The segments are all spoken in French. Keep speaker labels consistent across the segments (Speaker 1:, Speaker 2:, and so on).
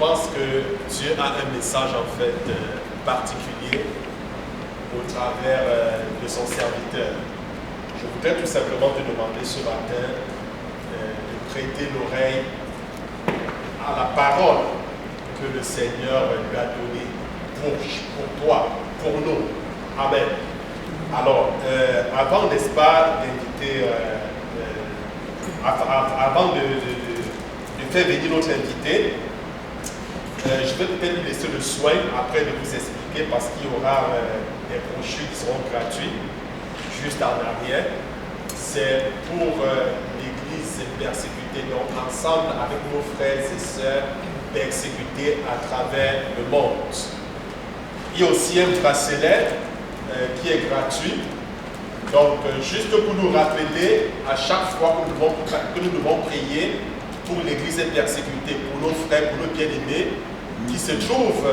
Speaker 1: pense que Dieu a un message en fait particulier au travers de son serviteur. Je voudrais tout simplement te demander ce matin de prêter l'oreille à la parole que le Seigneur lui a donnée pour toi, pour nous. Amen. Alors, avant, n'est-ce pas, d'inviter, avant de faire venir notre invité, je vais peut-être laisser le soin après de vous expliquer parce qu'il y aura des brochures qui seront gratuites juste en arrière. C'est pour l'Église persécutée, donc ensemble avec nos frères et sœurs persécutés à travers le monde. Il y a aussi un bracelet qui est gratuit. Donc, juste pour nous rappeler à chaque fois que nous devons prier pour l'Église persécutée, pour nos frères, pour nos bien-aimés qui se trouvent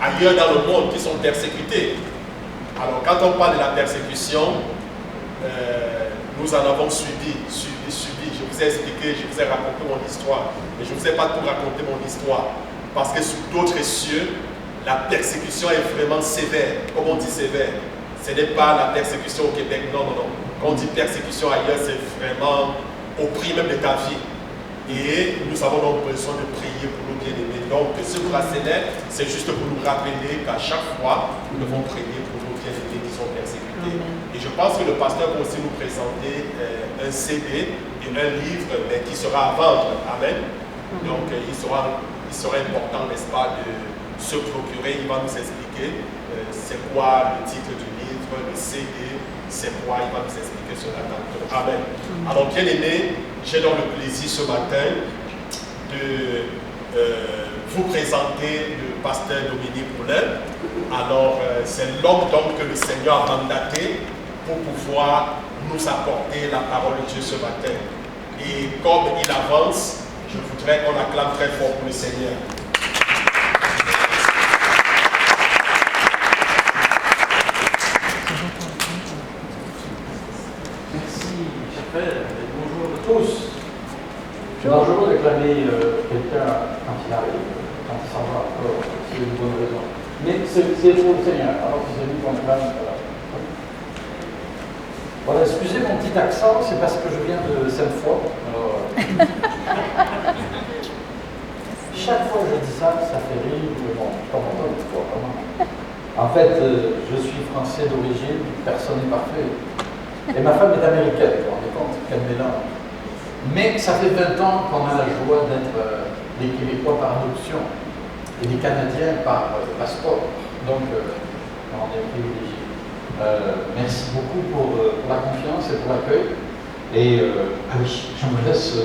Speaker 1: ailleurs dans le monde, qui sont persécutés. Alors, quand on parle de la persécution, nous en avons suivi. Je vous ai expliqué, je vous ai raconté mon histoire, mais je ne vous ai pas tout raconté mon histoire, parce que sous d'autres cieux, la persécution est vraiment sévère. Comme on dit sévère, ce n'est pas la persécution au Québec, non. Quand on dit persécution ailleurs, c'est vraiment au prix même de ta vie. Et nous avons donc besoin de prier pour nos bien-aimés. Donc ce bracelet, c'est juste pour nous rappeler qu'à chaque fois, nous devons prier pour nos bien-aimés qui sont persécutés. Amen. Et je pense que le pasteur va aussi nous présenter un CD et un livre qui sera à vendre. Amen. Donc il sera important, n'est-ce pas, de se procurer. Il va nous expliquer c'est quoi le titre du livre, le CD, c'est quoi, il va nous expliquer cela tantôt. Amen. Alors bien aimé, j'ai donc le plaisir ce matin de vous présenter le pasteur Dominique Poulin. Alors c'est l'homme donc que le Seigneur a mandaté pour pouvoir nous apporter la parole de Dieu ce matin. Et comme il avance, je voudrais qu'on acclame très fort pour le Seigneur.
Speaker 2: Bonjour à tous. C'est dangereux d'acclamer quelqu'un quand il arrive, quand il s'en va, c'est une bonne raison. Mais c'est pour le Seigneur, alors que c'est lui qu'on acclame. Voilà, excusez mon petit accent, c'est parce que je viens de Sainte-Foy. Chaque fois que je dis ça, ça fait rire, mais bon, je ne suis pas content une fois, vraiment. En fait, je suis français d'origine, personne n'est parfait. Et ma femme est américaine, vous vous rendez compte, quel mélange. Mais ça fait 20 ans qu'on a la joie d'être des Québécois par adoption et des Canadiens par passeport. Donc, on est privilégiés. Merci beaucoup pour la confiance et pour l'accueil. Et ah oui, je me laisse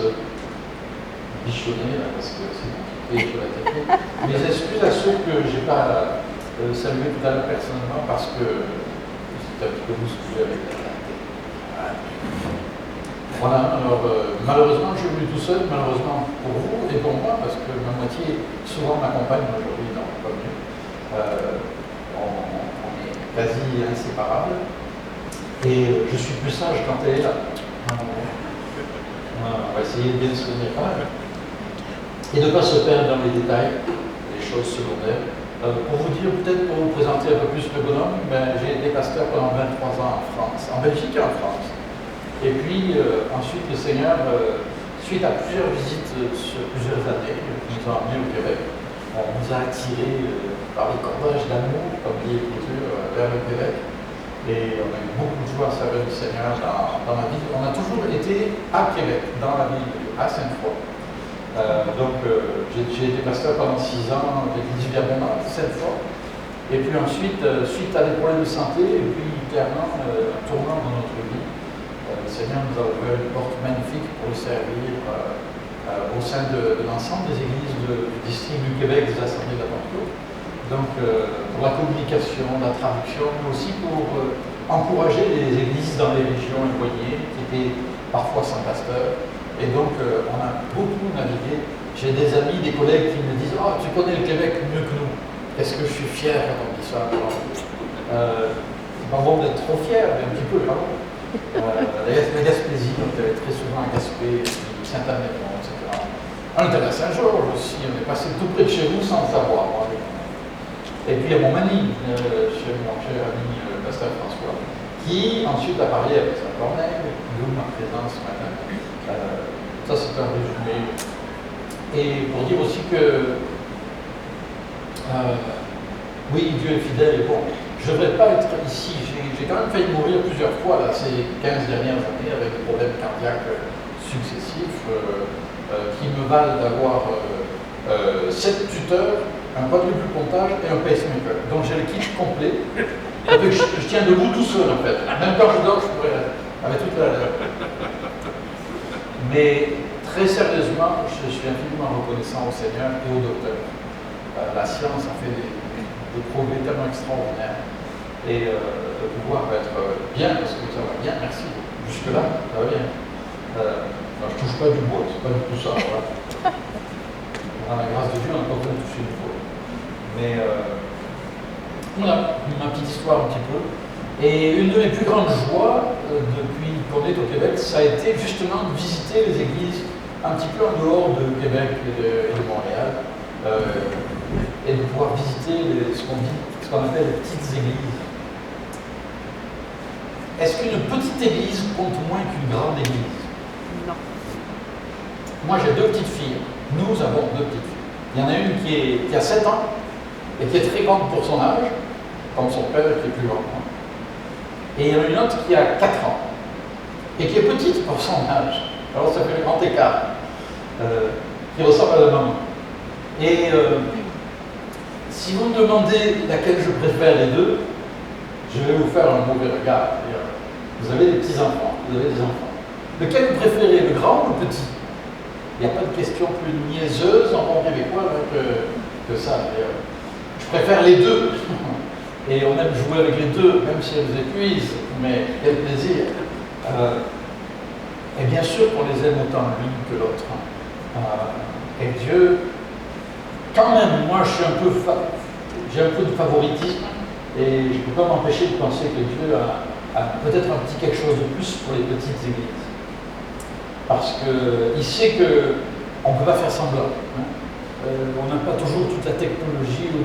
Speaker 2: bichonner là, parce que c'est compliqué sur la technique. Mes excuses à ceux que je n'ai pas salué tout à l'heure personnellement parce que c'était un petit peu bousculé avec la Voilà, alors malheureusement je suis venu tout seul, malheureusement pour vous et pour moi, parce que ma moitié souvent m'accompagne aujourd'hui, non, pas venu. On est quasi inséparables. Et je suis plus sage quand elle est là. On va essayer de bien se tenir quand même. Et de ne pas se perdre dans les détails, les choses secondaires. Pour vous dire, peut-être pour vous présenter un peu plus le bonhomme, j'ai été pasteur pendant 23 ans en France, en Belgique et en France. Et puis ensuite le Seigneur, suite à plusieurs visites sur plusieurs années, nous a amenés au Québec. On nous a attirés par les cordages d'amour, comme dit l'Écriture, vers le Québec. Et on a eu beaucoup de joie à servir le Seigneur dans la ville. On a toujours été à Québec, dans la ville, à Sainte-Foy. Donc j'ai été pasteur pendant 6 ans, l'église Viabonat, Sainte-Foy. Et puis ensuite, suite à des problèmes de santé, et puis clairement, tournant dans notre vie, le Seigneur nous a ouvert une porte magnifique pour le servir au sein de l'ensemble des églises du district du Québec des Assemblées d'Apostles. Donc pour la communication, la traduction, mais aussi pour encourager les églises dans les régions éloignées qui étaient parfois sans pasteur. Et donc on a beaucoup navigué. J'ai des amis, des collègues qui me disent « Oh, tu connais le Québec mieux que nous ». Est-ce que je suis fier quand on dit ça? C'est pas bon d'être trop fier, mais un petit peu, pardon. La Gaspésie, donc elle est très souvent à Gaspé, Saint-Améron, etc. On était à Saint-Georges aussi, on est passé tout près de chez vous sans le savoir. Et puis à Montmagny, chez mon cher ami pasteur François, qui ensuite a parlé avec sa Corneille, d'où ma présence ce matin. Ça c'est un résumé. Et pour dire aussi que oui, Dieu est fidèle et bon. Je ne devrais pas être ici. J'ai quand même failli mourir plusieurs fois là, ces 15 dernières années avec des problèmes cardiaques successifs qui me valent d'avoir 7 tuteurs, un quadruple pontage et un pacemaker. Donc j'ai le kit complet. Je tiens debout tout seul en fait. Même quand je dors, je pourrais avec toute la... Mais très sérieusement, je suis infiniment reconnaissant au Seigneur et au docteur. La science a fait des progrès tellement extraordinaires. Et de pouvoir être bien, parce que ça va bien, merci. Jusque-là, ça va bien. Je ne touche pas du bois, c'est pas du tout ça. Voilà. Dans la grâce de Dieu, on n'a pas besoin de toucher du bois. Mais voilà, ma petite histoire un petit peu. Et une de mes plus grandes joies depuis qu'on est au Québec, ça a été justement de visiter les églises un petit peu en dehors de Québec et de Montréal. Et de pouvoir visiter ce qu'on appelle les petites églises. Est-ce qu'une petite église compte moins qu'une grande église?
Speaker 3: Non.
Speaker 2: Moi, j'ai 2 petites filles. Nous avons 2 petites filles. Il y en a une qui a 7 ans et qui est très grande pour son âge, comme son père qui est plus grand que moi. Et il y en a une autre qui a 4 ans et qui est petite pour son âge. Alors ça fait un grand écart qui ressemble à la maman. Et si vous me demandez laquelle je préfère les 2, je vais vous faire un mauvais regard. Vous avez des petits-enfants, vous avez des enfants. Lequel vous préférez, le grand ou le petit? Il n'y a pas de question plus niaiseuse en bon québécois que ça. Je préfère les 2. Et on aime jouer avec les 2, même si elles épuisent, mais quel plaisir. Et bien sûr qu'on les aime autant l'une que l'autre. Et Dieu, quand même, moi j'ai un peu de favoritisme. Et je ne peux pas m'empêcher de penser que Dieu a peut-être un petit quelque chose de plus pour les petites églises. Parce qu'il sait qu'on ne peut pas faire semblant. Hein. On n'a pas toujours toute la technologie ou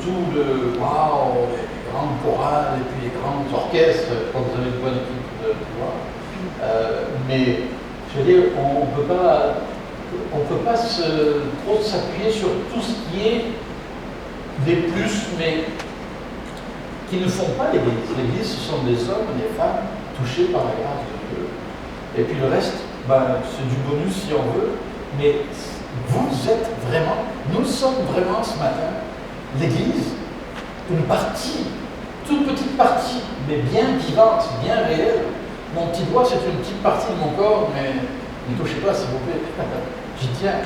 Speaker 2: tout le waouh, les grandes chorales et puis les grands orchestres quand vous avez une bonne équipe de pouvoir. Mais je veux dire, on ne peut pas trop s'appuyer sur tout ce qui est des plus, mais qui ne font pas l'Église. L'Église, ce sont des hommes et des femmes touchés par la grâce de Dieu. Et puis le reste, c'est du bonus si on veut, mais vous êtes vraiment, nous sommes vraiment ce matin, l'Église, une partie, toute petite partie, mais bien vivante, bien réelle. Mon petit doigt, c'est une petite partie de mon corps, mais ne touchez pas s'il vous plaît, j'y tiens.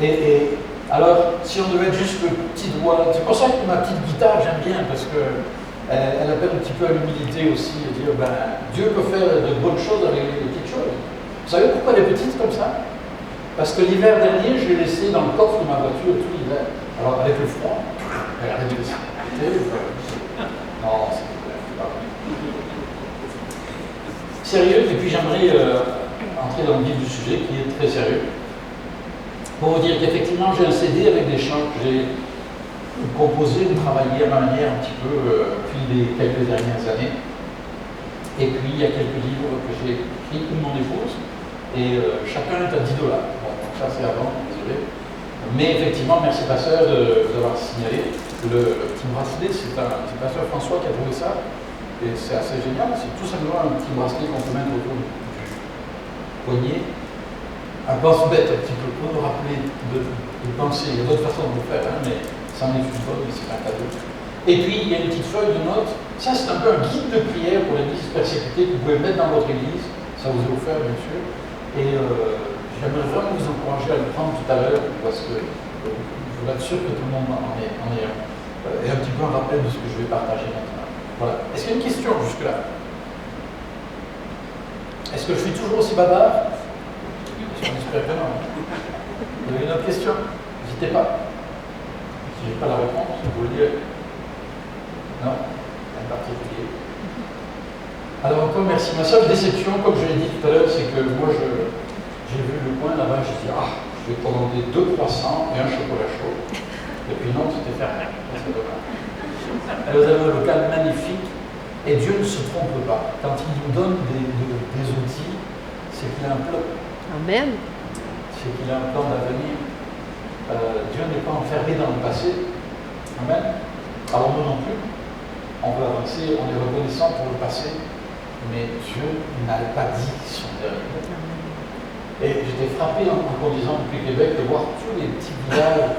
Speaker 2: Et alors, si on devait être juste le petit doigt, c'est pour ça que ma petite guitare, j'aime bien, parce que elle appelle un petit peu à l'humilité aussi, et dire, Dieu peut faire de bonnes choses avec les petites choses. Vous savez pourquoi les petites comme ça? Parce que l'hiver dernier, je l'ai laissé dans le coffre de ma voiture tout l'hiver. Alors, avec le froid, regardez le dessin. Non, c'est pas vrai. Sérieux, et puis j'aimerais entrer dans le vif du sujet, qui est très sérieux. Pour vous dire qu'effectivement, j'ai un CD avec des chants que j'ai composés, travaillés à ma manière un petit peu depuis les quelques dernières années. Et puis, il y a quelques livres que j'ai écrits pour mon épouse, et chacun est à $10. Bon, donc ça c'est avant, désolé. Mais effectivement, merci pasteur de vous avoir signalé. Le petit bracelet, c'est pasteur François qui a trouvé ça, et c'est assez génial. C'est tout simplement un petit bracelet qu'on peut mettre autour du poignet. Un pense bête un petit peu, pour nous rappeler de penser. Il y a d'autres façons de le faire, hein, mais ça en est une bonne, mais c'est un cadeau. Et puis, il y a une petite feuille de notes. Ça, c'est un peu un guide de prière pour l'église persécutée que vous pouvez mettre dans votre église. Ça vous est offert, bien sûr. Et j'aimerais vraiment vous encourager à le prendre tout à l'heure, parce que je veux être sûr que tout le monde en est un. Et un petit peu un rappel de ce que je vais partager maintenant. Voilà. Est-ce qu'il y a une question jusque-là? Est-ce que je suis toujours aussi bavard? J'espère que non. Vous avez une autre question? N'hésitez pas. Si je n'ai pas la réponse, je vous le dirai. Non? En particulier. Alors encore merci. Ma seule déception, comme je l'ai dit tout à l'heure, c'est que moi j'ai vu le coin là-bas, je dis je vais commander 2 croissants et un chocolat chaud. Et puis non, c'était fermé. C'est dommage. Et vous avez un local magnifique et Dieu ne se trompe pas. Quand il nous donne des outils, c'est qu'il a un plan.
Speaker 3: Amen.
Speaker 2: C'est qu'il a un plan d'avenir. Dieu n'est pas enfermé dans le passé. Amen. Alors nous non plus. On veut avancer, on est reconnaissant pour le passé, mais Dieu n'a pas dit son dernier mot. Et j'étais frappé en conduisant depuis Québec de voir tous les petits villages,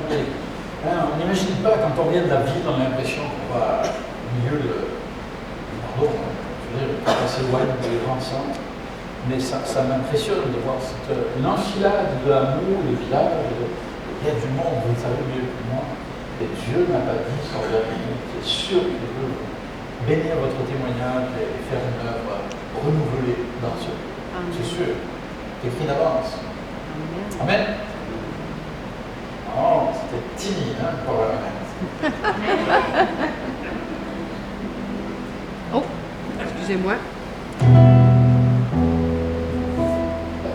Speaker 2: on n'imagine pas, quand on vient de la ville, on a l'impression qu'on va au milieu de... Pardon, je veux dire, on s'éloigne des grands centres, mais ça m'impressionne de voir une enfilade de l'amour, le village, il y a du monde, vous le savez mieux que moi, et Dieu n'a pas dit son dernier mot. C'est sûr qu'il veut bénir votre témoignage et faire une œuvre renouvelée dans ce lieu. C'est sûr. C'est écrit d'avance. Amen. Oh, c'était timide, hein, pour la
Speaker 3: Oh, excusez-moi.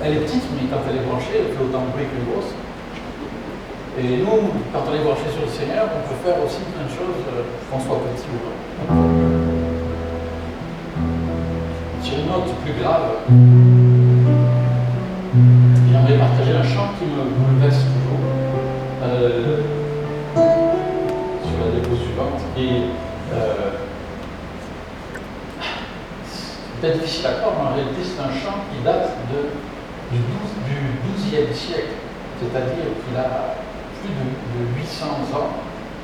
Speaker 2: Elle est petite, mais quand elle est branchée, elle fait autant de bruit qu'une grosse. Et nous, quand on est branché sur le Seigneur, on peut faire aussi plein de choses, qu'on soit petit ou pas. Sur une note plus grave, j'aimerais partager un chant qui me bouleverse toujours. Sur la dépo suivante, et c'est peut-être difficile à croire, mais en réalité c'est un chant qui date du XIIe siècle, c'est-à-dire qu'il a plus de 800 ans.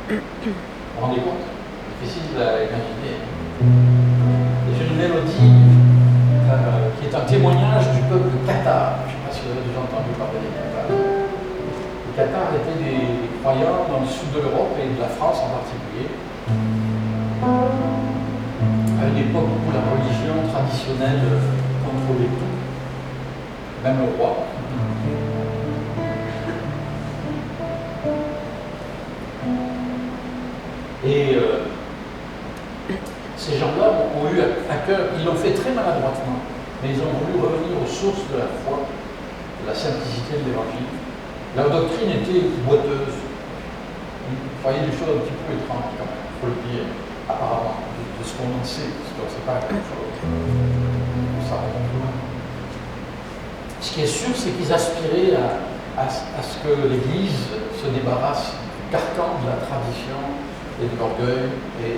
Speaker 2: Vous vous rendez compte? Difficile à imaginer. Et j'ai une mélodie qui est un témoignage du peuple Qatar. Je ne sais pas si vous avez déjà entendu parler des Qatar. Les Qatar étaient des croyants dans le sud de l'Europe et de la France en particulier, à une époque où la religion traditionnelle contrôlait tout, même le roi. Et ces gens-là ont eu à cœur, ils l'ont fait très maladroitement, mais ils ont voulu revenir aux sources de la foi, de la simplicité de l'Évangile. Leur doctrine était boiteuse. Ils croyaient des choses un petit peu étranges, quand même, il faut le dire, apparemment, de ce qu'on en sait, parce qu'on ne sait pas grand-chose. Ça remonte loin. Ce qui est sûr, c'est qu'ils aspiraient à ce que l'Église se débarrasse du carcan de la tradition et de l'orgueil et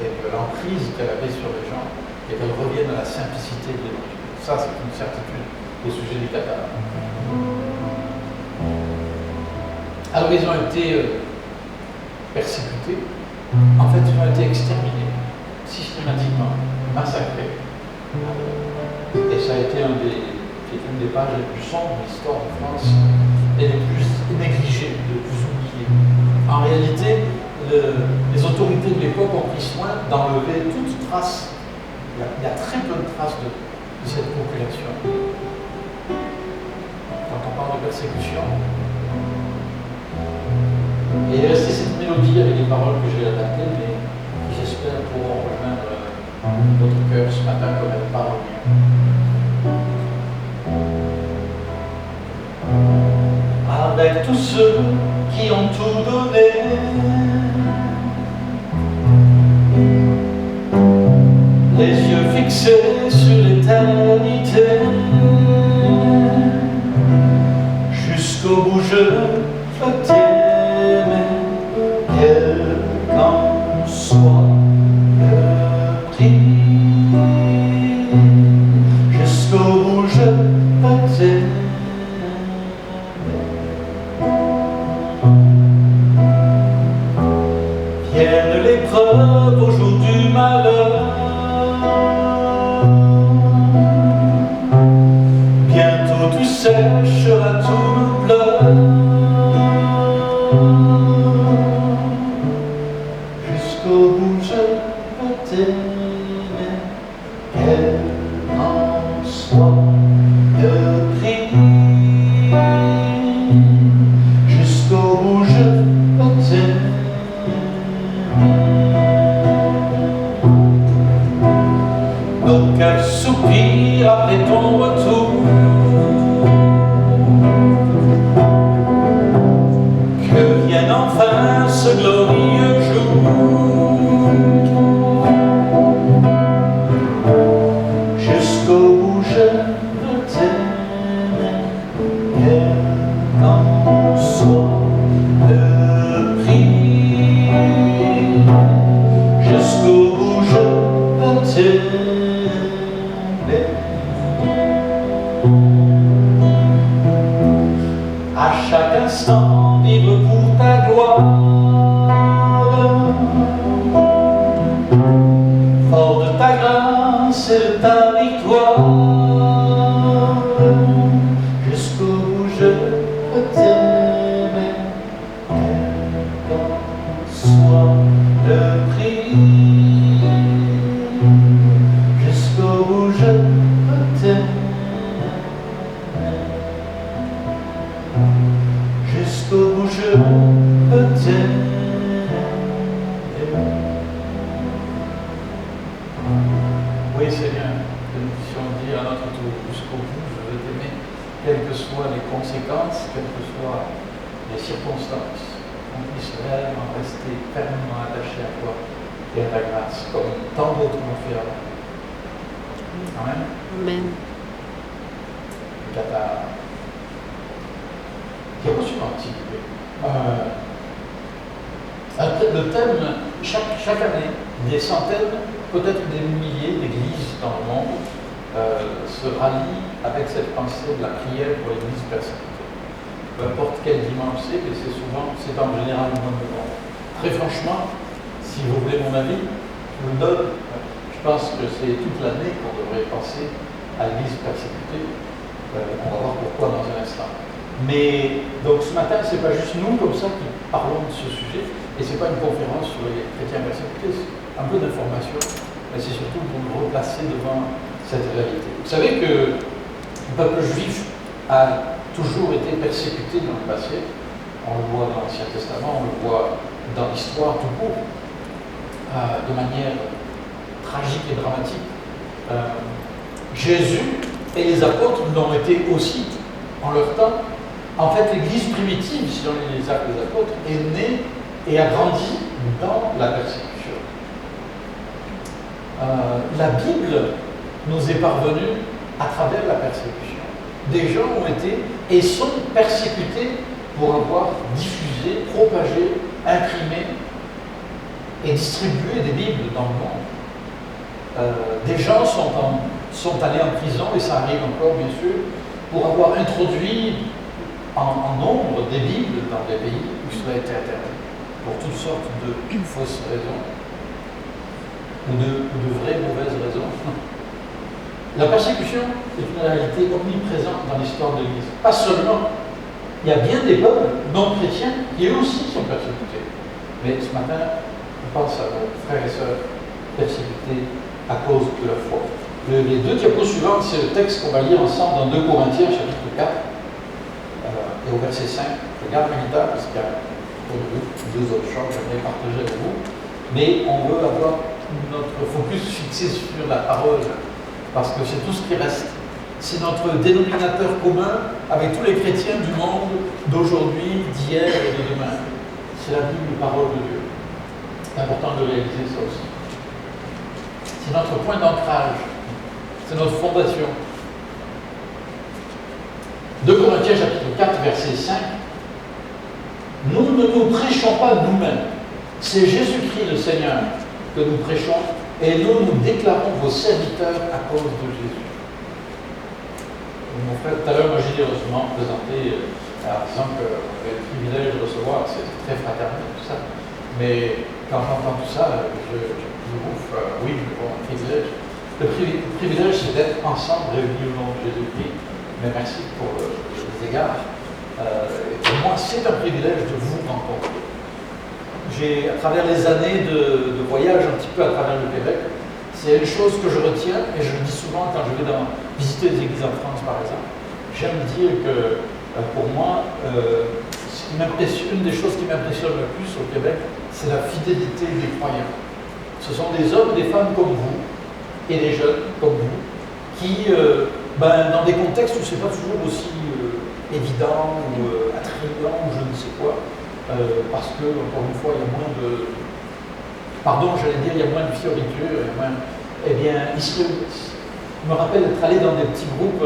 Speaker 2: de l'emprise qu'elle avait sur les gens, et qu'elle revienne à la simplicité de l'Évangile. Ça, c'est une certitude au sujet des Qatares. Alors, ils ont été persécutés. En fait, ils ont été exterminés, systématiquement, massacrés. Et ça a été une des pages les plus sombres de l'histoire de France et les plus négligées, les plus oubliées. En réalité, les autorités de l'époque ont pris soin d'enlever toute trace. Il y a très peu de traces de cette population. Quand on parle de persécution, et il est resté cette mélodie avec des paroles que j'ai adaptées, mais qui j'espère pourront rejoindre votre cœur ce matin comme elle parle. Avec tous ceux qui ont tout donné, les yeux fixés sur l'éternité, jusqu'au bout je veux t'aimer, quel qu'en soit le prix, jusqu'au bout je veux t'aimer. Vienne l'épreuve au jour du malheur, bientôt tu sécheras tous nos pleurs, jusqu'au bout je veux t'aimer, quel qu'en soit le prix, jusqu'au bout je veux t'aimer. Nos cœurs soupirent après ton retour, vienne enfin ce glorieux jour. Jusqu'au bout je veux t'aimer, quel qu'en soit le prix. Jusqu'au bout je veux t'aimer. À chaque instant vivre pour ta gloire, fort de ta grâce et de ta victoire. Jusqu'au bout je veux t'aimer, quel qu'en soit le prix. Jusqu'au bout je veux t'aimer. Jusqu'au bout je veux t'aimer. Oui Seigneur, que nous puissions dire à notre tour, jusqu'au bout je veux t'aimer, quelles que soient les conséquences, quelles que soient les circonstances, qu'on puisse réellement rester fermement attaché à toi et à ta grâce, comme tant d'autres l'ont fait avant. Amen.
Speaker 3: Amen.
Speaker 2: Diapo suivant, s'il vous plaît. Le thème, chaque année, des centaines, peut-être des milliers d'églises dans le monde se rallient avec cette pensée de la prière pour l'église persécutée. Peu importe quel dimanche c'est, mais c'est en général le moment. Très franchement, si vous voulez mon avis, je vous le donne. Je pense que c'est toute l'année qu'on devrait penser à l'église persécutée. On va voir pourquoi dans un instant. Mais donc ce matin, ce n'est pas juste nous comme ça qui parlons de ce sujet, et ce n'est pas une conférence sur les chrétiens persécutés, c'est un peu d'information, mais c'est surtout pour nous replacer devant cette réalité. Vous savez que le peuple juif a toujours été persécuté dans le passé, on le voit dans l'Ancien Testament, on le voit dans l'histoire tout court, de manière tragique et dramatique. Jésus et les apôtres l'ont été aussi en leur temps. En fait, l'Église primitive, si on lit les Actes des Apôtres, est née et a grandi dans la persécution. La Bible nous est parvenue à travers la persécution. Des gens ont été et sont persécutés pour avoir diffusé, propagé, imprimé et distribué des Bibles dans le monde. Des gens sont allés en prison, et ça arrive encore bien sûr, pour avoir introduit en nombre des Bibles dans des pays où cela était interdit, pour toutes sortes de fausses raisons, ou de vraies mauvaises raisons. La persécution est une réalité omniprésente dans l'histoire de l'Église. Pas seulement, il y a bien des peuples non chrétiens qui eux aussi sont persécutés. Mais ce matin, on pense à nos frères et sœurs persécutés à cause de leur foi. Les deux diapos suivantes, c'est le texte qu'on va lire ensemble dans 2 Corinthiens, chapitre 4. Et au verset 5, je garde ma guitare parce qu'il y a deux autres chants que j'aimerais partager avec vous, mais on veut avoir notre focus fixé sur la parole, parce que c'est tout ce qui reste. C'est notre dénominateur commun avec tous les chrétiens du monde d'aujourd'hui, d'hier et de demain. C'est la Bible, la parole de Dieu. C'est important de réaliser ça aussi. C'est notre point d'ancrage, c'est notre fondation. 2 Corinthiens chapitre 4, verset 5. Nous ne nous prêchons pas nous-mêmes. C'est Jésus-Christ le Seigneur que nous prêchons, et nous déclarons vos serviteurs à cause de Jésus. Mon frère, tout à l'heure, m'a généreusement présenté en disant qu'on avait le privilège de recevoir, c'est très fraternel tout ça. Mais quand j'entends tout ça, je bouffe, oui, bon, privilège. Le privilège, c'est d'être ensemble réunis au nom de Jésus-Christ. Mais merci pour les égards. Pour moi, c'est un privilège de vous rencontrer. J'ai, à travers les années de voyage un petit peu à travers le Québec, c'est une chose que je retiens, et je le dis souvent quand je vais visiter des églises en France, par exemple. J'aime dire que, pour moi, une des choses qui m'impressionne le plus au Québec, c'est la fidélité des croyants. Ce sont des hommes et des femmes comme vous, et des jeunes comme vous, qui, dans des contextes où ce n'est pas toujours aussi évident ou attrayant ou je ne sais quoi, parce que, encore une fois, il y a moins de... Pardon, j'allais dire, il y a moins de fioritures, eh bien, je me rappelle d'être allé dans des petits groupes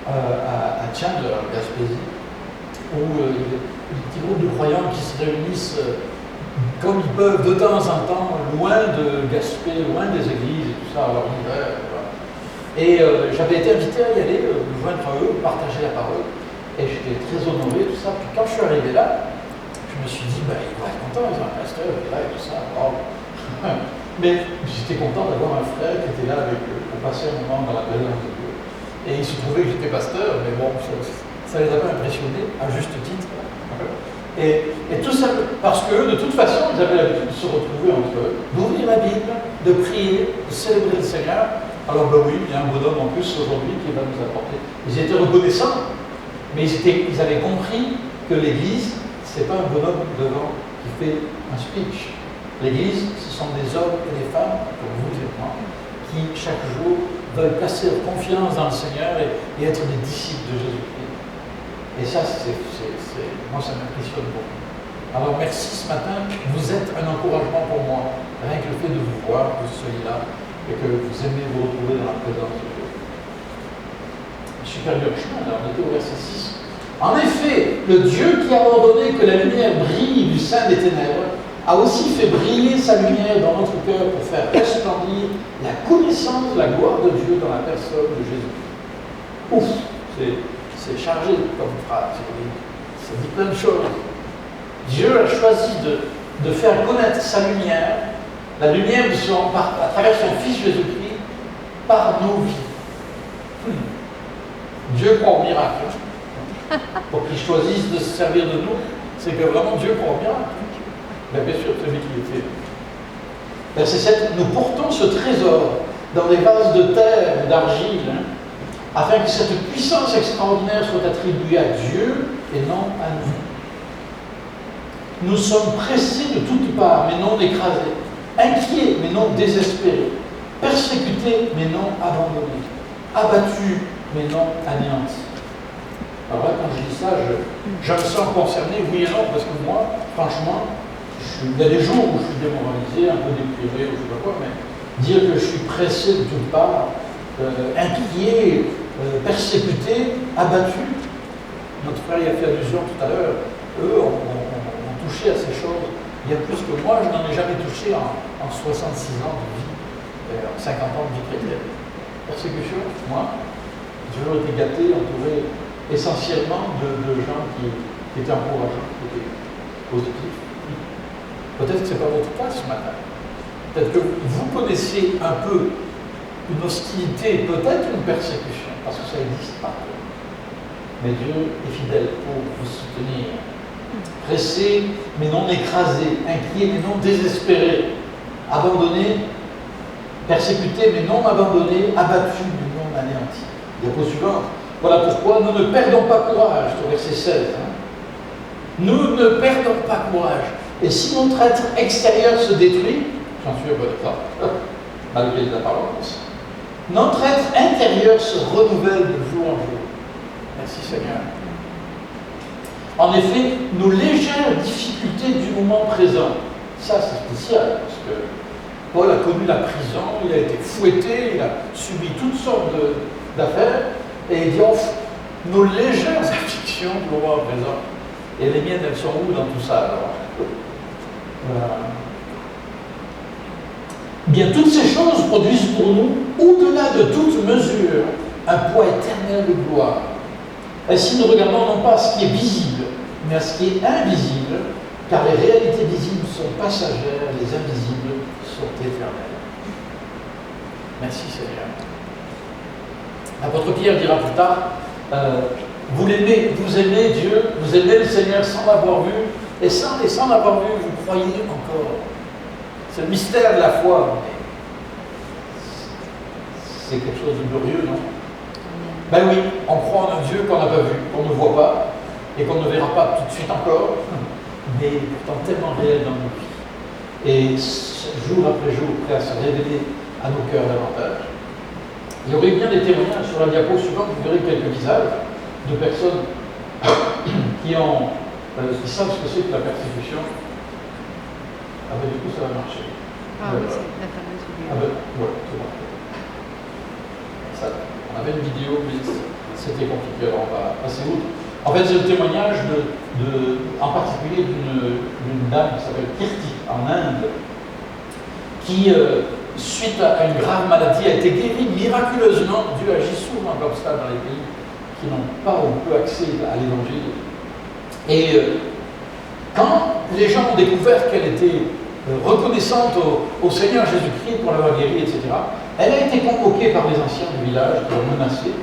Speaker 2: à Chandler, en Gaspésie, où il y a des petits groupes de croyants qui se réunissent comme ils peuvent de temps en temps, loin de Gaspé, loin des églises et tout ça, alors l'hiver. Voilà. Et j'avais été invité à y aller, me joindre à eux, partager la parole, et j'étais très honoré, tout ça. Puis quand je suis arrivé là, je me suis dit, ben, ils vont être contents, ils ont un pasteur qui est là et tout ça. Wow. Mais j'étais content d'avoir un frère qui était là avec eux, pour passer un moment dans la présence de Dieu. Et il se trouvait que j'étais pasteur, mais bon, ça les a pas impressionnés, à juste titre. Et tout ça, parce que de toute façon, ils avaient l'habitude de se retrouver entre eux, d'ouvrir la Bible, de prier, de célébrer le Seigneur. Alors ben oui, il y a un bonhomme en plus aujourd'hui qui va nous apporter. Ils étaient reconnaissants, mais ils avaient compris que l'Église, c'est pas un bonhomme devant qui fait un speech. L'Église, ce sont des hommes et des femmes, comme vous et moi, qui chaque jour veulent placer leur confiance dans le Seigneur et être des disciples de Jésus-Christ. Et ça, moi, ça m'impressionne beaucoup. Alors, merci ce matin. Vous êtes un encouragement pour moi. Rien que le fait de vous voir, que vous soyez là, et que vous aimez vous retrouver dans la présence de Dieu. Je suis perdu au chemin, alors on était au verset 6. En effet, le Dieu qui a ordonné que la lumière brille du sein des ténèbres a aussi fait briller sa lumière dans notre cœur pour faire resplendir la connaissance de la gloire de Dieu dans la personne de Jésus. Ouf, c'est chargé comme phrase, ça dit plein de choses. Dieu a choisi de faire connaître sa lumière, la lumière à travers son Fils Jésus-Christ, par nos vies. Dieu croit au miracle. Pour qu'il choisisse de se servir de nous, c'est que vraiment Dieu croit au miracle. Mais bien sûr, celui qui le fait. Verset 7, nous portons ce trésor dans des vases de terre ou d'argile, afin que cette puissance extraordinaire soit attribuée à Dieu et non à nous. Nous sommes pressés de toutes parts, mais non écrasés, inquiets, mais non désespérés, persécutés, mais non abandonnés, abattus, mais non anéantis. Alors là, quand je dis ça, je me sens concerné, oui et non, parce que moi, franchement, il y a des jours où je suis démoralisé, un peu déprimé, ou je ne sais pas quoi, mais dire que je suis pressé de toutes parts, inquiet, persécuté, abattu. Notre frère y a fait allusion tout à l'heure. Eux ont touché à ces choses bien plus que moi. Je n'en ai jamais touché en 66 ans de vie, en 50 ans de vie chrétienne. Persécution, moi, j'ai toujours été gâté, entouré essentiellement de gens qui étaient encourageants, qui étaient positifs. Peut-être que ce n'est pas votre cas ce matin. Peut-être que vous connaissez un peu une hostilité, peut-être une persécution, parce que ça existe partout. Mais Dieu est fidèle pour vous soutenir. Pressé, mais non écrasé, inquiet, mais non désespéré, abandonné, persécuté, mais non abandonné, abattu, mais non anéanti. Diapo suivante. Voilà pourquoi nous ne perdons pas courage, au verset 16. Nous ne perdons pas courage. Et si notre être extérieur se détruit, j'en suis heureux de ça, malgré l'apparence, notre être intérieur se renouvelle de jour en jour. Merci Seigneur. En effet, nos légères difficultés du moment présent, ça c'est spécial, parce que Paul a connu la prison, il a été fouetté, il a subi toutes sortes d'affaires, et il dit, oh, nos légères afflictions du moment présent, et les miennes, elles sont où dans tout ça alors? Bien, toutes ces choses produisent pour nous, au-delà de toute mesure, un poids éternel de gloire. Ainsi, nous regardons non pas à ce qui est visible, mais à ce qui est invisible, car les réalités visibles sont passagères, les invisibles sont éternelles. Merci Seigneur. L'apôtre Pierre dira plus tard, vous l'aimez, vous aimez Dieu, vous aimez le Seigneur sans l'avoir vu, et sans l'avoir vu, vous croyez encore. C'est le mystère de la foi. C'est quelque chose de glorieux, non? Ben oui, on croit en un Dieu qu'on n'a pas vu, qu'on ne voit pas, et qu'on ne verra pas tout de suite encore, mais pourtant tellement réel dans nos vies. Et jour après jour, prêt à se révéler à nos cœurs davantage. Il y aurait bien des témoignages sur la diapo suivante, vous verrez quelques visages de personnes qui ont Ils savent ce que c'est que la persécution. Ah ben du coup ça va marcher.
Speaker 3: Ah oui, c'est la fameuse vidéo.
Speaker 2: Ah ben, ouais, tout à fait. Ça, on avait une vidéo, mais c'était compliqué, alors on va passer outre. En fait, c'est le témoignage en particulier d'une dame qui s'appelle Kirti, en Inde, qui, suite à une grave maladie, a été guérie miraculeusement. Dieu agit souvent comme ça dans les pays qui n'ont pas ou peu accès à l'évangile. Et quand les gens ont découvert qu'elle était reconnaissante au Seigneur Jésus-Christ pour l'avoir guérie, etc., elle a été convoquée par les anciens du village pour menacer.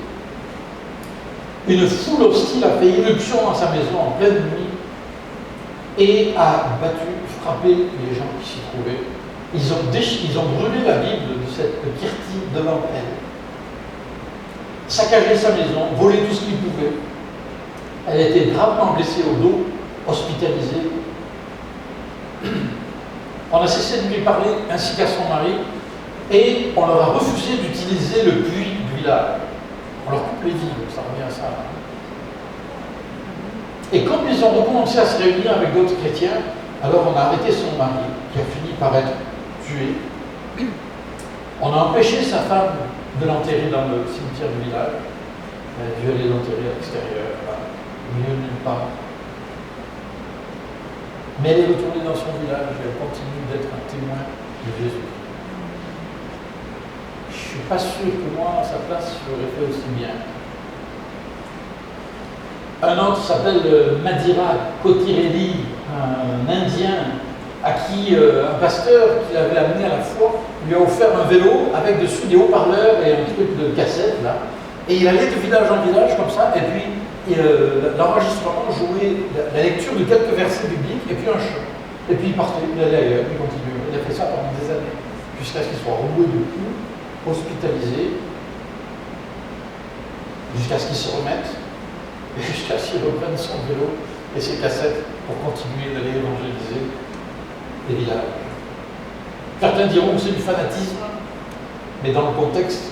Speaker 2: Une foule hostile a fait irruption dans sa maison en pleine nuit et a battu, frappé les gens qui s'y trouvaient. Ils ont brûlé la Bible de cette Kirti devant elle, saccagé sa maison, volé tout ce qu'ils pouvaient. Elle a été gravement blessée au dos, hospitalisée. On a cessé de lui parler, ainsi qu'à son mari, et on leur a refusé d'utiliser le puits du village. On leur coupe les vies, ça revient à ça. Et comme ils ont recommencé à se réunir avec d'autres chrétiens, alors on a arrêté son mari, qui a fini par être tué. On a empêché sa femme de l'enterrer dans le cimetière du village. Elle a dû aller l'enterrer à l'extérieur, au milieu de nulle part. Mais elle est retournée dans son village et elle continue d'être un témoin de Jésus. Je ne suis pas sûr que moi, à sa place, j'aurais fait aussi bien. Un autre s'appelle Madhira Kotireli, un Indien à qui un pasteur qui l'avait amené à la foi lui a offert un vélo avec dessus des haut-parleurs et un truc de cassette là. Et il allait de village en village comme ça, et puis l'enregistrement jouait la lecture de quelques versets bibliques et puis un chant. Et puis il partait, il allait ailleurs, il continuait. Il a fait ça pendant des années, jusqu'à ce qu'il soit roué de coups, hospitalisé, jusqu'à ce qu'il se remette, et jusqu'à ce qu'il reprenne son vélo et ses cassettes pour continuer d'aller évangéliser les villages. Certains diront que c'est du fanatisme, mais dans le contexte,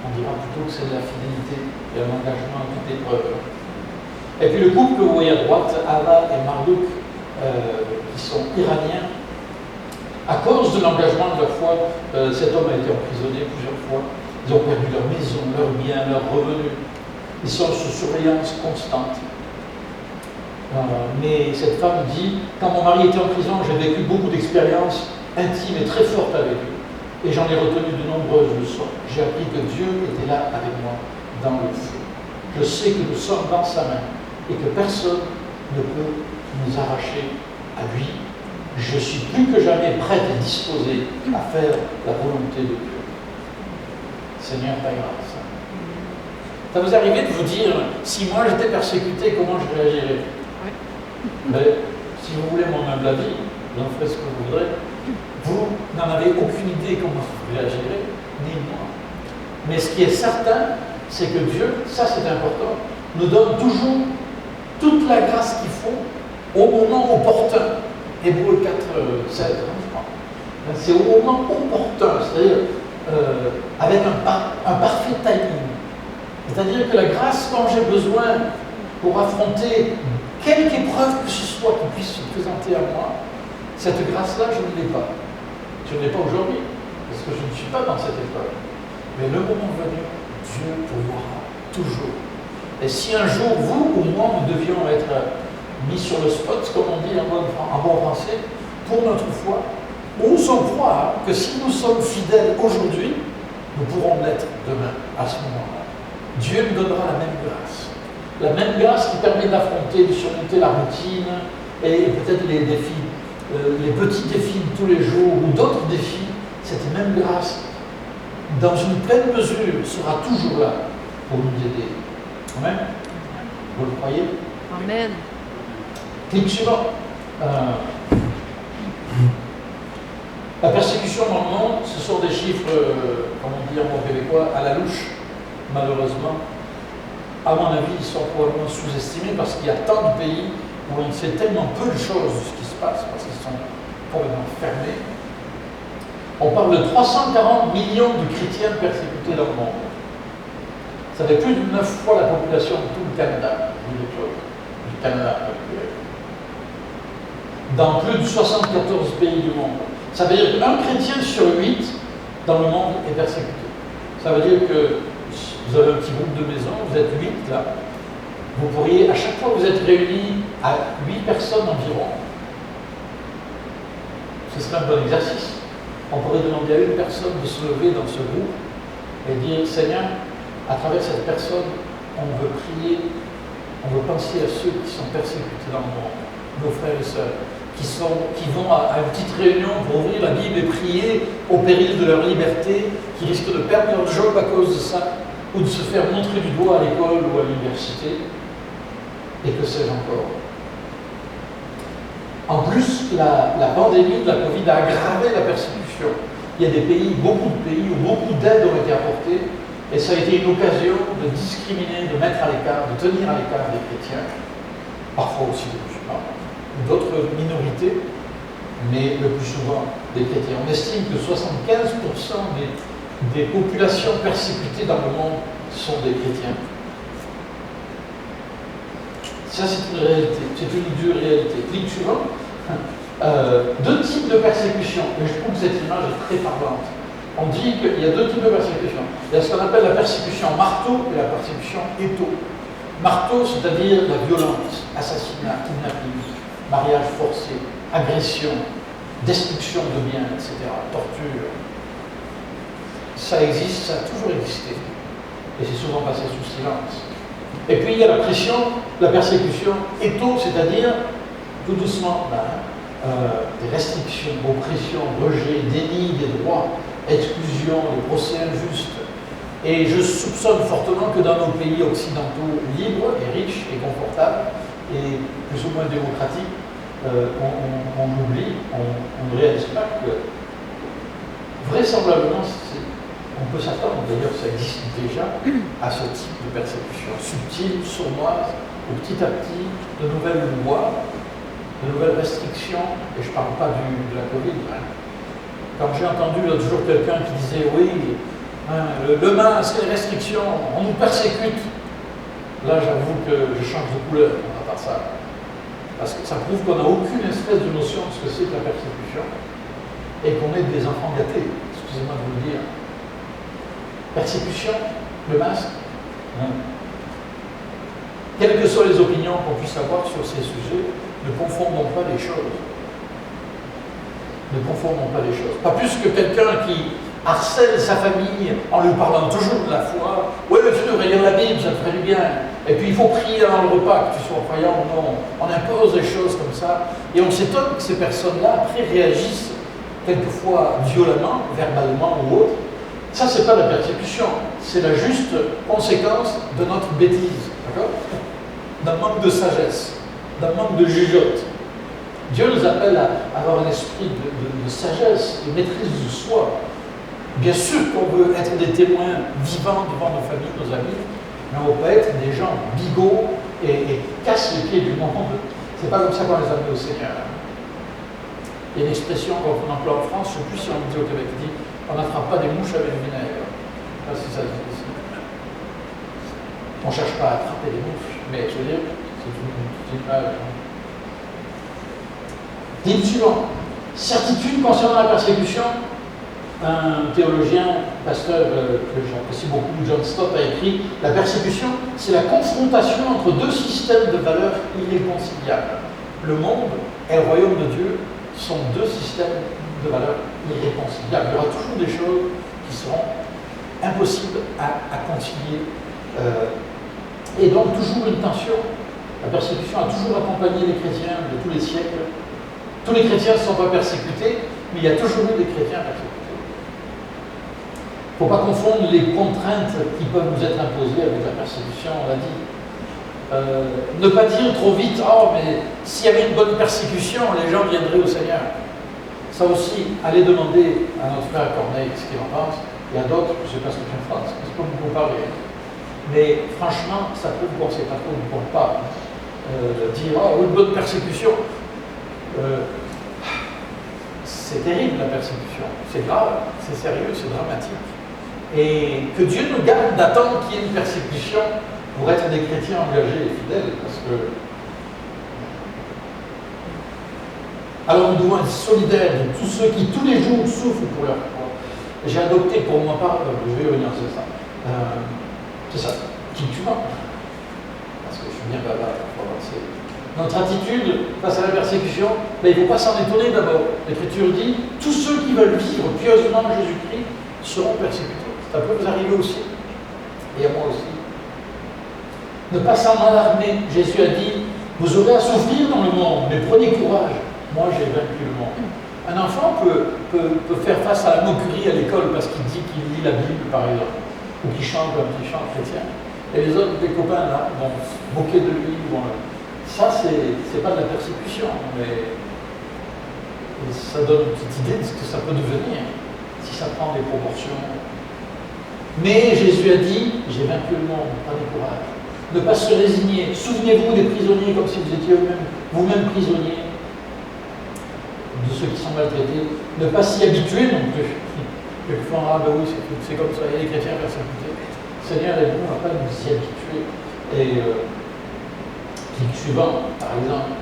Speaker 2: on dira plutôt que c'est de la fidélité et un engagement à toute épreuve. Et puis le couple, vous voyez à droite, Ava et Marduk, qui sont iraniens, à cause de l'engagement de leur foi, cet homme a été emprisonné plusieurs fois. Ils ont perdu leur maison, leurs biens, leurs revenus. Ils sont sous surveillance constante. Mais cette femme dit, quand mon mari était en prison, j'ai vécu beaucoup d'expériences intimes et très fortes avec lui. Et j'en ai retenu de nombreuses leçons. J'ai appris que Dieu était là avec moi dans le feu. Je sais que nous sommes dans sa main et que personne ne peut nous arracher à lui. Je suis plus que jamais prête et disposée à faire la volonté de Dieu. Seigneur, ta grâce. Ça vous arrivait de vous dire, si moi j'étais persécuté, comment je réagirais? Mais si vous voulez mon humble avis, j'en ferai ce que vous voudrez. Vous n'en avez aucune idée comment vous réagirez, ni moi. Mais ce qui est certain, c'est que Dieu, ça c'est important, nous donne toujours toute la grâce qu'il faut au moment opportun. Hébreux 4, 16, je crois. C'est au moment opportun, c'est-à-dire avec un parfait timing. C'est-à-dire que la grâce, quand j'ai besoin pour affronter quelque épreuve que ce soit qui puisse se présenter à moi, cette grâce-là, je ne l'ai pas. Je ne l'ai pas aujourd'hui, parce que je ne suis pas dans cette épreuve. Mais le moment venu, Dieu pourvoira toujours. Et si un jour, vous ou moi, nous devions être mis sur le spot, comme on dit en bon français, pour notre foi, on s'en croit que si nous sommes fidèles aujourd'hui, nous pourrons l'être demain, à ce moment-là. Dieu nous donnera la même grâce. La même grâce qui permet d'affronter, de surmonter la routine et peut-être les défis, les petits défis de tous les jours ou d'autres défis. Cette même grâce, dans une pleine mesure, sera toujours là pour nous aider. Amen. Vous le croyez?
Speaker 3: Amen.
Speaker 2: Clic suivant. La persécution dans le monde, ce sont des chiffres, comme on dit en bon québécois, à la louche, malheureusement. À mon avis, ils sont probablement sous-estimés parce qu'il y a tant de pays où on sait tellement peu de choses de ce qui se passe, parce qu'ils sont complètement fermés. On parle de 340 millions de chrétiens persécutés dans le monde. Ça fait plus de 9 fois la population de tout le Canada, du Canada. dans plus de 74 pays du monde. Ça veut dire qu'un chrétien sur 8 dans le monde est persécuté. Ça veut dire que vous avez un petit groupe de maison, vous êtes 8 là, vous pourriez, à chaque fois que vous êtes réunis à 8 personnes environ, ce serait un bon exercice. On pourrait demander à une personne de se lever dans ce groupe et dire, Seigneur, à travers cette personne, on veut prier, on veut penser à ceux qui sont persécutés dans le monde, nos frères et sœurs, qui vont à une petite réunion pour ouvrir la Bible et prier au péril de leur liberté, qui risquent de perdre leur job à cause de ça, ou de se faire montrer du doigt à l'école ou à l'université, et que sais-je encore. En plus, la pandémie de la Covid a aggravé la persécution. Il y a des pays, beaucoup de pays, où beaucoup d'aides ont été apportées, et ça a été une occasion de discriminer, de mettre à l'écart, de tenir à l'écart des chrétiens, parfois aussi des musulmans, d'autres minorités, mais le plus souvent des chrétiens. On estime que 75% des populations persécutées dans le monde sont des chrétiens. Ça, c'est une réalité, c'est une dure réalité. Clic suivant. Deux types de persécution, et je trouve que cette image est très parlante. On dit qu'il y a deux types de persécution. Il y a ce qu'on appelle la persécution marteau et la persécution étau. Marteau, c'est-à-dire la violence, assassinat, kidnapping, mariage forcé, agression, destruction de biens, etc., torture. Ça existe, ça a toujours existé. Et c'est souvent passé sous silence. Et puis il y a la persécution étau, c'est-à-dire, tout doucement, des restrictions, oppressions, rejet, déni des droits, exclusion, des procès injustes. Et je soupçonne fortement que dans nos pays occidentaux libres et riches et confortables, et plus ou moins démocratiques, on oublie, on ne réalise pas que vraisemblablement, on peut s'attendre, d'ailleurs ça existe déjà, à ce type de persécution subtile, sournoise, où petit à petit, de nouvelles lois, de nouvelles restrictions, et je ne parle pas de la Covid. Quand j'ai entendu l'autre jour quelqu'un qui disait oui, le masque, les restrictions, on nous persécute. Là, j'avoue que je change de couleur en entendant ça. Parce que ça prouve qu'on n'a aucune espèce de notion de ce que c'est que la persécution et qu'on est des enfants gâtés. Excusez-moi de vous le dire. Persécution, le masque. Quelles que soient les opinions qu'on puisse avoir sur ces sujets, ne confondons pas les choses. Ne confondons pas les choses. Pas plus que quelqu'un qui harcèle sa famille en lui parlant toujours de la foi. Oui, mais tu devrais lire la Bible, ça te ferait du bien. Et puis il faut prier avant le repas, que tu sois croyant ou non. On impose des choses comme ça. Et on s'étonne que ces personnes-là, après, réagissent quelquefois violemment, verbalement ou autre. Ça, c'est pas la persécution. C'est la juste conséquence de notre bêtise. D'accord ? D'un manque de sagesse, d'un manque de jugeote. Dieu nous appelle à avoir un esprit de sagesse, de maîtrise de soi. Bien sûr qu'on veut être des témoins vivants devant nos familles, nos amis, mais on ne peut pas être des gens bigots et cassent les pieds du monde. C'est pas comme ça qu'on les a mis au Seigneur. Il y a une expression qu'on emploie en France, je ne sais plus si on le dit au Québec, dit on n'attrape pas des mouches avec du vinaigre. Là, c'est ça. On ne cherche pas à attraper les mouches, mais je veux dire, c'est une image. Dit suivant. Certitude concernant la persécution. Un théologien, pasteur que j'apprécie beaucoup, John Stott, a écrit « La persécution, c'est la confrontation entre deux systèmes de valeurs irréconciliables. Le monde et le royaume de Dieu sont deux systèmes de valeurs irréconciliables. Il y aura toujours des choses qui seront impossibles à concilier. Et donc toujours une tension. La persécution a toujours accompagné les chrétiens de tous les siècles. Tous les chrétiens ne sont pas persécutés, mais il y a toujours eu des chrétiens persécutés. Il ne faut pas confondre les contraintes qui peuvent nous être imposées avec la persécution, on l'a dit. Ne pas dire trop vite, oh mais s'il y avait une bonne persécution, les gens viendraient au Seigneur. Ça aussi, allez demander à notre frère Corneille ce qu'il en pense, et à d'autres, je ne sais pas ce que tu en penses, je peux vous parler. Mais franchement, ça prouve qu'on ne sait pas trop, on ne peut pas dire, oh, une bonne persécution. C'est terrible la persécution, c'est grave, c'est sérieux, c'est dramatique. Et que Dieu nous garde d'attendre qu'il y ait une persécution pour être des chrétiens engagés et fidèles, parce que Alors nous devons être solidaires de tous ceux qui tous les jours souffrent pour leur foi. J'ai adopté pour ma part, je vais revenir sur ça, c'est ça, qui tue pas. Parce que je suis bien bavard pour avancer. Notre attitude face à la persécution, ben, il ne faut pas s'en étonner d'abord. L'Écriture dit, tous ceux qui veulent vivre pieusement Jésus-Christ seront persécutés. Ça peut vous arriver aussi, et à moi aussi. Ne pas s'en alarmer. Jésus a dit, vous aurez à souffrir dans le monde, mais prenez courage. Moi, j'ai vaincu le monde. Un enfant peut faire face à la moquerie à l'école parce qu'il dit qu'il lit la Bible, par exemple, ou qu'il chante un petit chant chrétien. Et les autres, des copains, là, vont se moquer de lui. Ça, c'est pas de la persécution, mais ça donne une petite idée de ce que ça peut devenir si ça prend des proportions. Mais Jésus a dit, j'ai vaincu le monde, prenez courage. Ne pas se résigner. Souvenez-vous des prisonniers comme si vous étiez vous-même prisonniers de ceux qui sont maltraités. Ne pas s'y habituer non plus. Quelquefois, ben oui, c'est comme ça, il y a des chrétiens persécutés. Seigneur, aide-nous, on ne va pas nous y habituer. Et clic suivant, par exemple.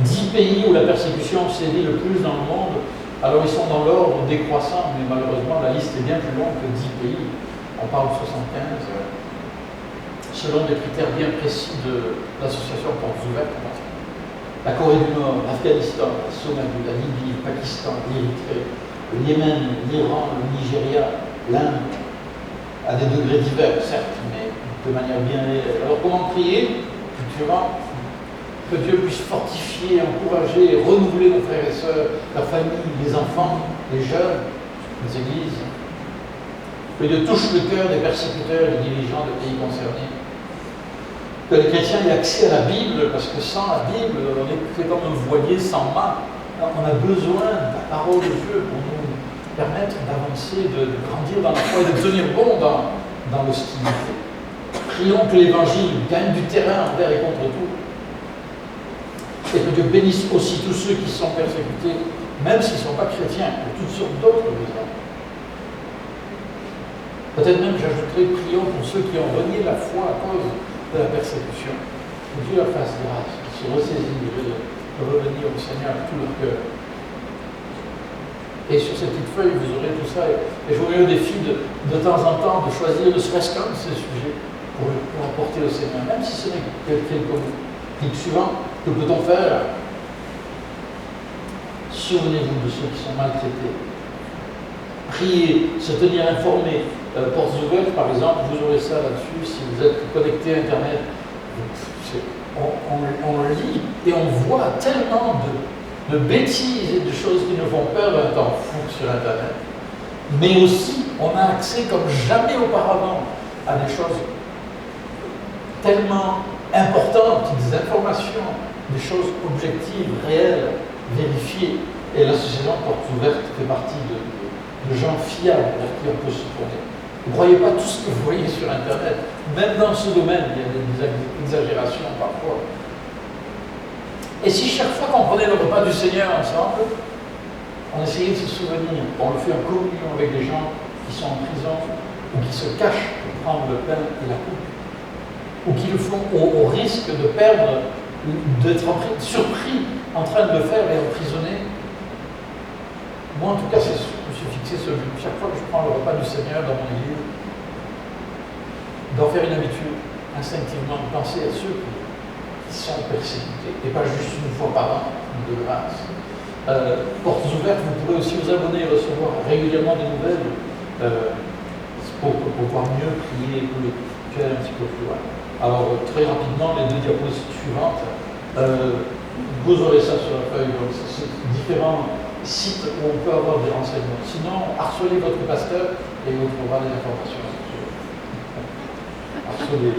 Speaker 2: 10 pays où la persécution sévit le plus dans le monde. Alors ils sont dans l'ordre décroissant, mais malheureusement la liste est bien plus longue que 10 pays. On parle de 75. Selon des critères bien précis de l'association Portes Ouvertes, la Corée du Nord, l'Afghanistan, la Somalie, la Libye, le Pakistan, l'Érythrée, le Yémen, l'Iran, le Nigeria, l'Inde, à des degrés divers, certes, mais de manière bien réelle. Alors comment prier? Culturant, que Dieu puisse fortifier, encourager et renouveler nos frères et sœurs, leurs familles, les enfants, les jeunes, les églises. Que Dieu touche le cœur des persécuteurs et des dirigeants des pays concernés. Que les chrétiens aient accès à la Bible, parce que sans la Bible, on est fait comme un voilier sans mât. On a besoin de la parole de Dieu pour nous permettre d'avancer, de grandir dans la foi et de tenir bon dans l'hostilité. Prions que l'Évangile gagne du terrain envers et contre tout. Et que Dieu bénisse aussi tous ceux qui sont persécutés, même s'ils ne sont pas chrétiens, pour toutes sortes d'autres raisons. Peut-être même j'ajouterai prions pour ceux qui ont renié la foi à cause de la persécution. Que Dieu leur fasse grâce, qu'ils se ressaisissent de revenir au Seigneur avec tout leur cœur. Et sur cette petite feuille, vous aurez tout ça. Et je vous mets au défi de temps en temps de choisir ne serait-ce qu'un de ces sujets pour apporter au Seigneur, même si ce n'est que quelques mots. Clic suivant, que peut-on faire? Souvenez-vous de ceux qui sont maltraités. Priez, se tenir informé. Portes Ouvertes, par exemple, vous aurez ça là-dessus. Si vous êtes connecté à Internet, on lit et on voit tellement de bêtises et de choses qui nous font peur d'un temps fou sur Internet. Mais aussi, on a accès comme jamais auparavant à des choses tellement importantes, des informations, des choses objectives, réelles, vérifiées. Et l'association Portes Ouvertes fait partie de gens fiables vers qui on peut se tourner. Ne croyez pas tout ce que vous voyez sur Internet. Même dans ce domaine, il y a des exagérations parfois. Et si chaque fois qu'on prenait le repas du Seigneur ensemble, on essayait de se souvenir, on le fait en communion avec des gens qui sont en prison ou qui se cachent pour prendre le pain et la coupe, ou qui le font au risque de perdre, d'être surpris en train de le faire et emprisonné. Moi, en tout cas, je me suis fixé ce but. Chaque fois que je prends le repas du Seigneur dans mon église, d'en faire une habitude, instinctivement, de penser à ceux qui sont persécutés, et pas juste une fois par an, de grâce. Portes Ouvertes, vous pourrez aussi vous abonner et recevoir régulièrement des nouvelles pour pouvoir mieux prier et aller un petit peu plus loin. Alors, très rapidement, les deux diapositives suivantes, vous aurez ça sur la feuille, donc c'est différents sites où on peut avoir des renseignements. Sinon, harcelez votre pasteur et vous trouverez des informations. Harcelez,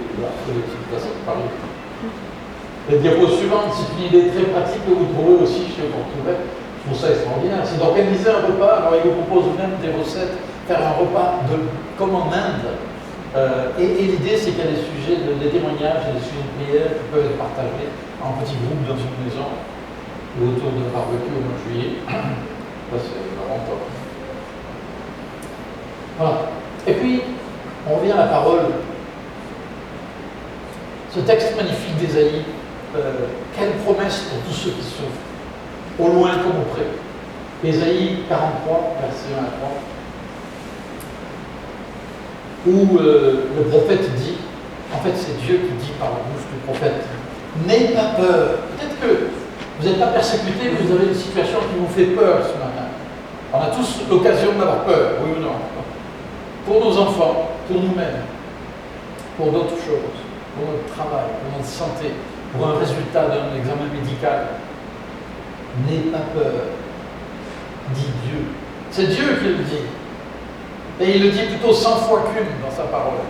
Speaker 2: parlez. Les diapos suivantes, c'est une idée très pratique que vous trouvez aussi chez Portes Ouvertes. Je trouve ça extraordinaire. C'est d'organiser un repas. Alors, ils vous proposent même des recettes, faire un repas comme en Inde. Et l'idée, c'est qu'il y a des sujets, des témoignages et des sujets de prière qui peuvent être partagés en petits groupes dans une maison ou autour d'un barbecue au mois de juillet. Ça, c'est vraiment top. Voilà. Et puis, on revient à la parole. Ce texte magnifique d'Ésaïe, quelle promesse pour tous ceux qui souffrent. Ésaïe 43, verset 1 à 3, où le prophète dit, en fait c'est Dieu qui dit par la bouche du prophète, n'ayez pas peur. Peut-être que vous n'êtes pas persécuté, mais vous avez une situation qui vous fait peur ce matin. On a tous l'occasion d'avoir peur, oui ou non? Pour nos enfants, pour nous-mêmes, pour d'autres choses, pour notre travail, pour notre santé, pour un résultat d'un examen médical. N'ayez pas peur, dit Dieu. C'est Dieu qui le dit. Et il le dit plutôt 100 fois qu'une dans sa parole.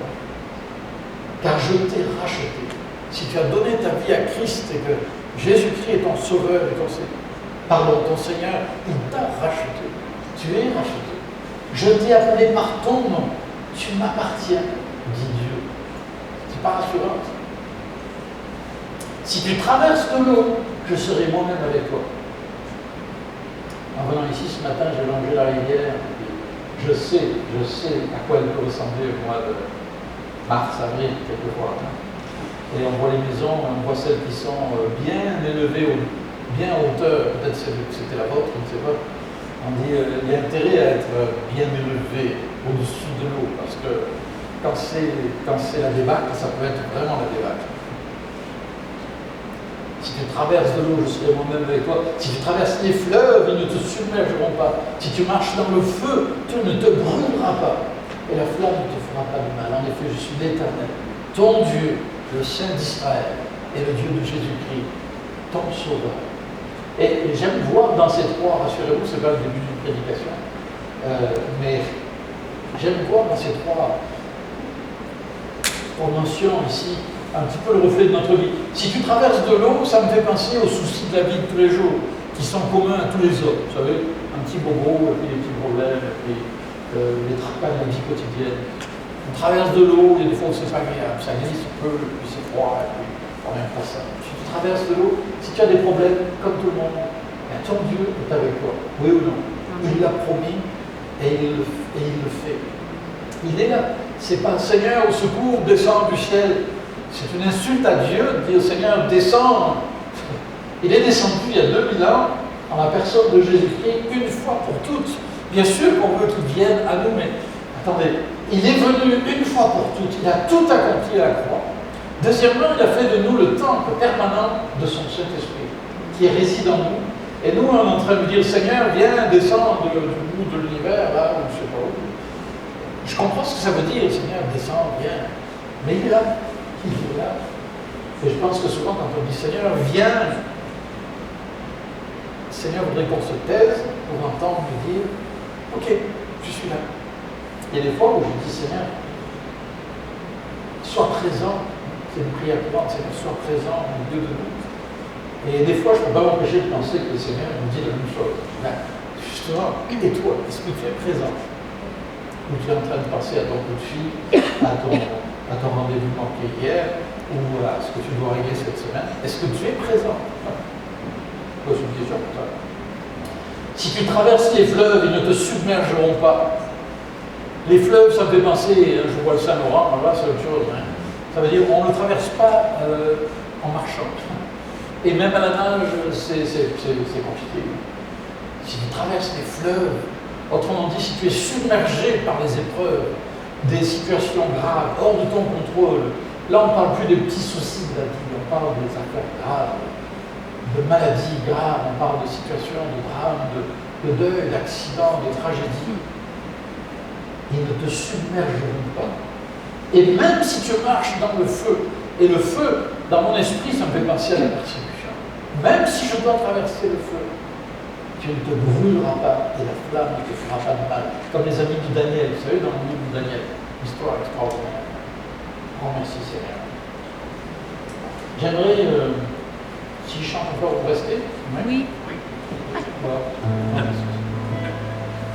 Speaker 2: Car je t'ai racheté. Si tu as donné ta vie à Christ et que Jésus-Christ est ton sauveur et ton Seigneur, il t'a racheté. Tu es racheté. Je t'ai appelé par ton nom. Tu m'appartiens, dit Dieu. C'est pas rassurant. Si tu traverses de l'eau, je serai moi-même avec toi. En venant ici ce matin, j'ai longé la rivière. Je sais à quoi elle peut ressembler au mois de mars, avril, quelquefois. Et on voit les maisons, on voit celles qui sont bien élevées, bien en hauteur. Peut-être c'était la vôtre, je ne sais pas. On dit il y a intérêt à être bien élevé au-dessus de l'eau, parce que quand c'est la débâcle, ça peut être vraiment la débâcle. Si tu traverses de l'eau, je serai moi-même avec toi. Si tu traverses les fleuves, ils ne te submergeront pas. Si tu marches dans le feu, tu ne te brûleras pas. Et la flamme ne te fera pas de mal. En effet, je suis l'Éternel, ton Dieu, le Saint d'Israël, et le Dieu de Jésus-Christ, ton Sauveur. Et j'aime voir dans ces trois, rassurez-vous, ce n'est pas le début d'une prédication, mais j'aime voir dans ces trois notions ici, un petit peu le reflet de notre vie. Si tu traverses de l'eau, ça me fait penser aux soucis de la vie de tous les jours, qui sont communs à tous les hommes. Vous savez, un petit bobo, et puis des petits problèmes, et puis les tracas de la vie quotidienne. On traverse de l'eau, et des fois c'est pas agréable, ça glisse un peu, et puis c'est froid, et puis on n'aime pas ça. Si tu traverses de l'eau, si tu as des problèmes, comme tout le monde, ton Dieu est avec toi. Oui ou non? Il l'a promis, et il le fait. Il est là. C'est pas Seigneur, au secours, descends du ciel. C'est une insulte à Dieu de dire Seigneur, descends. Il est descendu il y a 2000 ans en la personne de Jésus-Christ une fois pour toutes. Bien sûr qu'on veut qu'il vienne à nous, mais attendez, il est venu une fois pour toutes. Il a tout accompli à la croix. Deuxièmement, il a fait de nous le temple permanent de son Saint-Esprit qui réside en nous. Et nous, on est en train de lui dire Seigneur, viens descendre du bout de l'univers, là, ou je ne sais pas où. Je comprends ce que ça veut dire, Seigneur, descends, viens. Mais il est là. Il est là. Et je pense que souvent, quand on dit Seigneur, viens, Seigneur voudrait qu'on se taise pour entendre me dire ok, je suis là. Il y a des fois où je dis Seigneur, sois présent. C'est une prière courante, Seigneur, sois présent au milieu de nous. Et des fois, je ne peux pas m'empêcher de penser que le Seigneur nous dit la même chose. Là, justement, et toi, est-ce que tu es présent? Ou tu es en train de penser à ton coup de fil, à ton rendez-vous manqué hier, ou à ce que tu dois régler cette semaine? Est-ce que tu es présent? C'est une question pour toi. Si tu traverses les fleuves, ils ne te submergeront pas. Les fleuves, ça me fait penser, je vois le Saint-Laurent, là c'est autre chose. Hein. Ça veut dire qu'on ne le traverse pas en marchant. Et même à la nage, c'est compliqué. Si tu traverses les fleuves, autrement dit, si tu es submergé par les épreuves, des situations graves, hors de ton contrôle, là on ne parle plus des petits soucis de la vie, on parle des affaires graves, de maladies graves, on parle de situations de drame, de deuil, d'accidents, de tragédies. Ils ne te submergeront pas. Et même si tu marches dans le feu, et le feu, dans mon esprit, ça me fait penser à la persécution. Même si je dois traverser le feu, tu ne te brûleras pas et la flamme ne te fera pas de mal. Comme les amis de Daniel, vous savez, dans le livre de Daniel, histoire extraordinaire. Oh, merci Seigneur. J'aimerais, si je chante encore, vous restez?
Speaker 3: Oui.
Speaker 2: Voilà.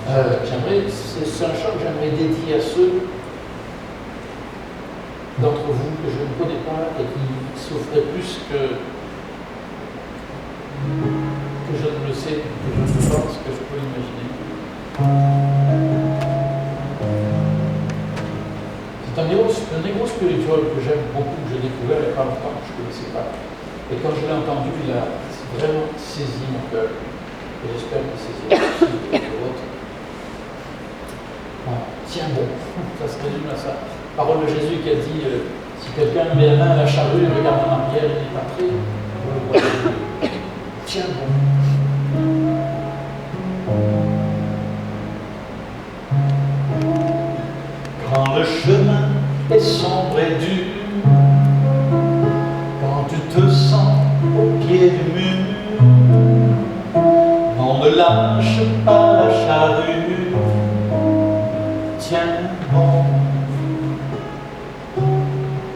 Speaker 2: C'est un chant que j'aimerais dédier à ceux d'entre vous que je ne connais pas et qui souffraient plus que je ne le sais, que je ne pense, que je peux imaginer. C'est un héros spirituel que j'aime beaucoup, que j'ai découvert il n'y a pas longtemps, que je ne connaissais pas. Et quand je l'ai entendu, il a vraiment saisi mon cœur. Et j'espère qu'il saisira aussi les autres. Bon, tiens bon, ça se résume à ça. Parole de Jésus qui a dit si quelqu'un met la main à la charrue et regarde en arrière, il n'est pas prêt. Vous le voyez. Tiens bon. Quand le chemin est sombre et dur, quand tu te sens au pied du mur, on ne lâche pas la charrue, tiens bon.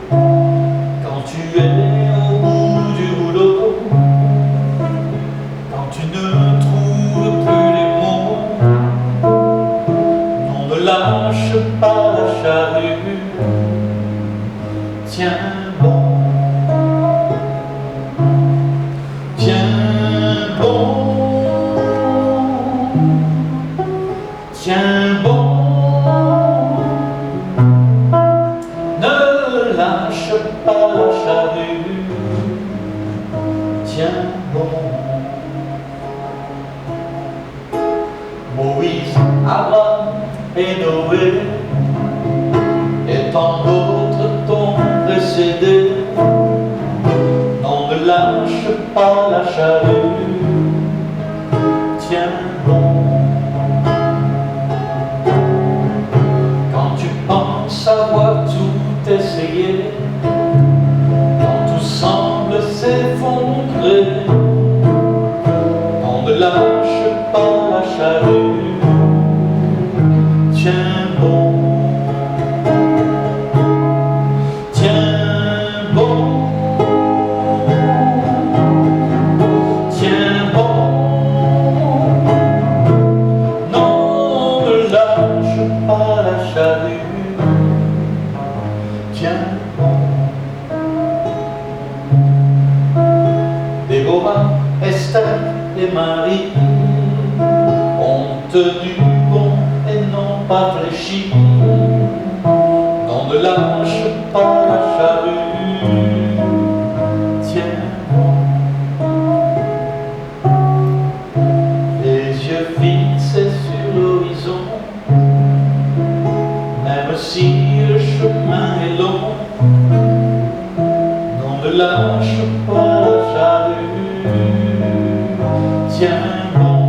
Speaker 2: Quand tu es au bout du rouleau, quand tu ne trouves plus les mots, on ne lâche pas la charrue, tiens bon. Tiens bon, tiens bon, ne lâche pas la charrue, tiens bon. Moïse, Abraham et Noé, et tant d'autres t'ont précédé, on ne lâche pas la charrue, tiens bon. Quand tu penses avoir tout essayé, quand tout semble s'effondrer, on ne lâche pas la charrue, tiens bon. Tiens bon. Déborah, Esther et Marie ont tenu bon et n'ont pas fléchi. On ne lâche pas la charrue, tiens bon. Les yeux fixés sur l'horizon, même si le chemin est long, on ne lâche pas la charrue, tiens bon.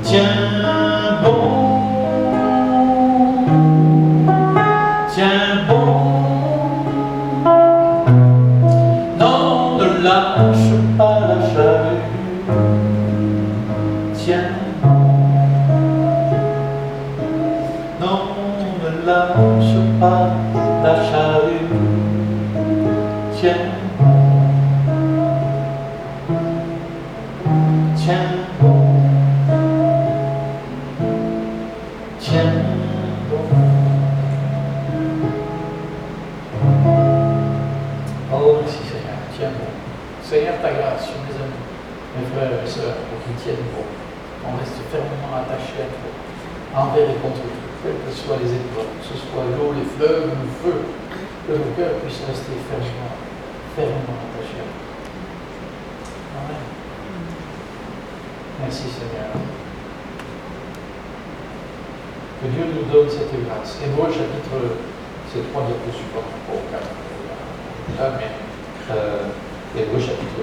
Speaker 2: Tiens bon, tiens bon, non, ne lâche pas la charrue, tiens bon, non, ne lâche pas la charrue, tiens bon, tiens bon. Tiens bon. Oh, merci Seigneur, tiens bon. Seigneur, ta grâce sur mes amis, mes frères et sœurs, pour qu'ils tiennent bon. On reste fermement attachés à toi, envers et contre tout, quelles que soient les épreuves, que ce soit l'eau, les fleuves ou le feu, que nos cœurs puissent rester fermement attachés à toi. Amen. Merci Seigneur. Que Dieu nous donne cette grâce. Hébreux chapitre, c'est 3 diaposupports, pour 4. Amen. Hébreux chapitre